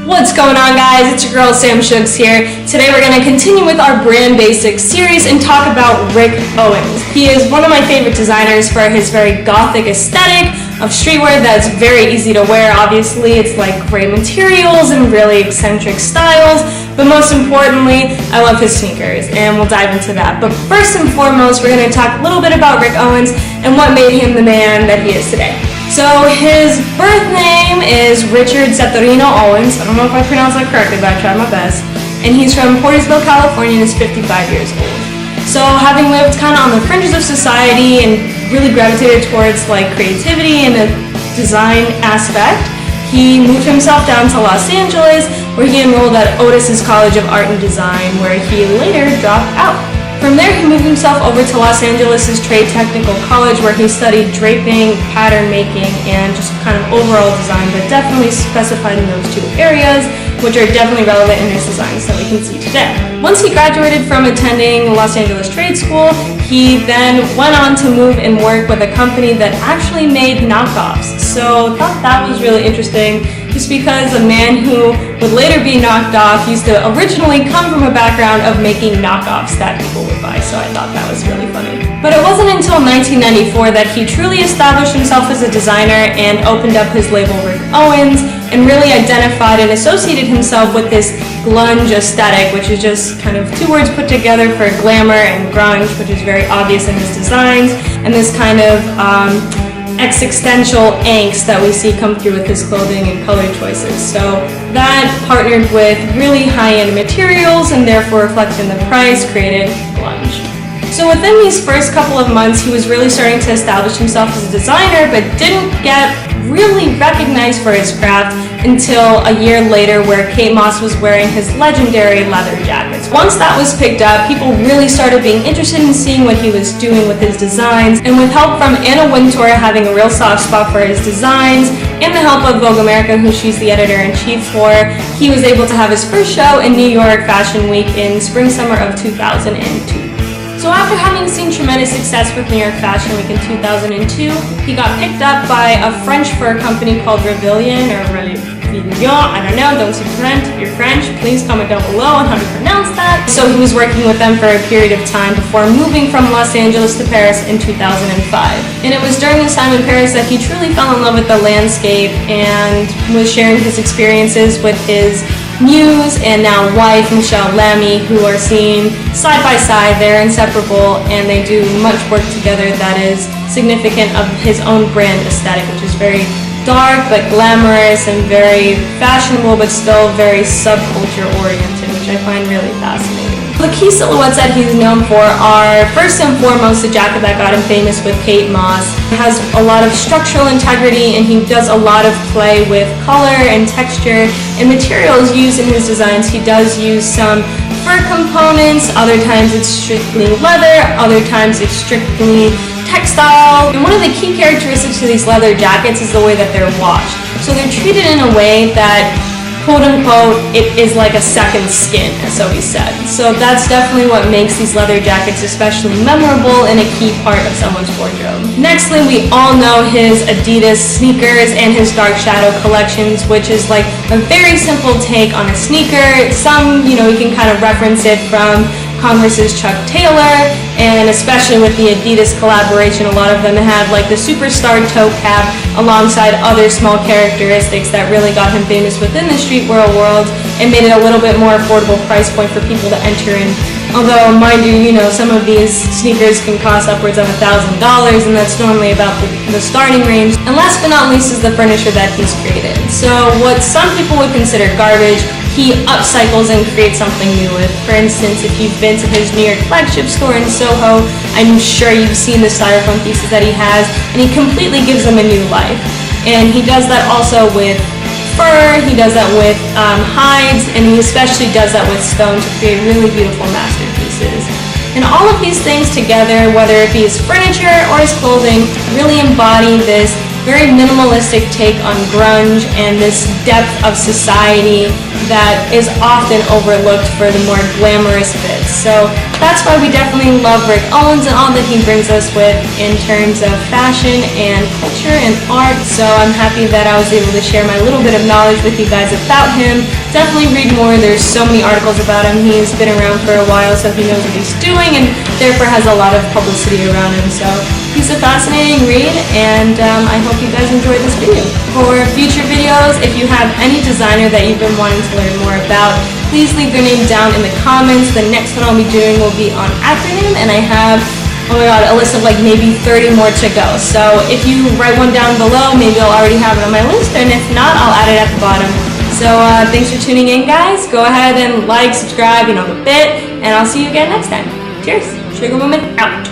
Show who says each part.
Speaker 1: What's going on, guys? It's your girl Sam Shooks here. Today we're going to continue with our brand basics series and talk about Rick Owens. He is one of my favorite designers for his very gothic aesthetic of streetwear that's very easy to wear. Obviously, it's like great materials and really eccentric styles, but most importantly, I love his sneakers, and we'll dive into that. But first and foremost, we're going to talk a little bit about Rick Owens and what made him the man that he is today. So his birth name is Richard Zettorino Owens. I don't know if I pronounced that correctly, but I tried my best. And he's from Portersville, California, and is 55 years old. So having lived kind of on the fringes of society and really gravitated towards like creativity and the design aspect, he moved himself down to Los Angeles, where he enrolled at Otis's College of Art and Design, where he later dropped out. From there, he moved himself over to Los Angeles' Trade Technical College, where he studied draping, pattern making, and just kind of overall design, but definitely specified in those two areas, which are definitely relevant in his designs that we can see today. Once he graduated from attending Los Angeles Trade School, he then went on to move and work with a company that actually made knockoffs. So I thought that was really interesting, just because a man who would later be knocked off used to originally come from a background of making knockoffs that people would buy, so I thought that was really funny. But it wasn't until 1994 that he truly established himself as a designer and opened up his label Rick Owens, and really identified and associated himself with this grunge aesthetic, which is just kind of two words put together for glamour and grunge, which is very obvious in his designs, and this kind of existential angst that we see come through with his clothing and color choices. So that, partnered with really high-end materials and therefore reflecting the price, created grunge. So within these first couple of months, he was really starting to establish himself as a designer, but didn't get really recognized for his craft until a year later, where Kate Moss was wearing his legendary leather jackets. Once that was picked up, people really started being interested in seeing what he was doing with his designs, and with help from Anna Wintour having a real soft spot for his designs, and the help of Vogue America, who she's the editor-in-chief for, he was able to have his first show in New York Fashion Week in spring-summer of 2002. So after having seen tremendous success with New York Fashion Week in 2002, he got picked up by a French fur company called Revillon, or Revillon, I don't know, don't speak French. If you're French, please comment down below on how to pronounce that. So he was working with them for a period of time before moving from Los Angeles to Paris in 2005. And it was during this time in Paris that he truly fell in love with the landscape and was sharing his experiences with his muse and now wife, Michelle Lamy, who are seen side by side. They're inseparable, and they do much work together that is significant of his own brand aesthetic, which is very dark but glamorous and very fashionable, but still very subculture oriented, which I find really fascinating. The key silhouettes that he's known for are, first and foremost, the jacket that got him famous with Kate Moss. It has a lot of structural integrity, and he does a lot of play with color and texture and materials used in his designs. He does use some fur components, other times it's strictly leather, other times it's strictly textile. And one of the key characteristics of these leather jackets is the way that they're washed. So they're treated in a way that, quote unquote, it is like a second skin, so he said. So that's definitely what makes these leather jackets especially memorable and a key part of someone's wardrobe. Nextly, we all know his Adidas sneakers and his dark shadow collections, which is like a very simple take on a sneaker. Some, you can kind of reference it from Converse's Chuck Taylor, and especially with the Adidas collaboration, a lot of them had like the superstar toe cap alongside other small characteristics that really got him famous within the streetwear world and made it a little bit more affordable price point for people to enter in. Although, mind you, some of these sneakers can cost upwards of $1,000, and that's normally about the starting range. And last but not least is the furniture that he's created. So what some people would consider garbage, he upcycles and creates something new with. For instance, if you've been to his New York flagship store in Soho, I'm sure you've seen the styrofoam pieces that he has, and he completely gives them a new life. And he does that also with fur, he does that with hides, and he especially does that with stone to create really beautiful masterpieces. And all of these things together, whether it be his furniture or his clothing, really embody this very minimalistic take on grunge and this depth of society that is often overlooked for the more glamorous bits. So that's why we definitely love Rick Owens and all that he brings us with in terms of fashion and culture and art. So I'm happy that I was able to share my little bit of knowledge with you guys about him. Definitely read more. There's so many articles about him. He's been around for a while, so he knows what he's doing and therefore has a lot of publicity around him. So he's a fascinating read, and I hope you guys enjoyed this video. For future videos, if you have any designer that you've been wanting to learn more about, please leave their name down in the comments. The next one I'll be doing will be on acronym, and I have, oh my god, a list of like maybe 30 more to go. So if you write one down below, maybe I'll already have it on my list, and if not, I'll add it at the bottom. So thanks for tuning in, guys. Go ahead and like, subscribe, you know the bit, and I'll see you again next time. Cheers. Sugar Woman out.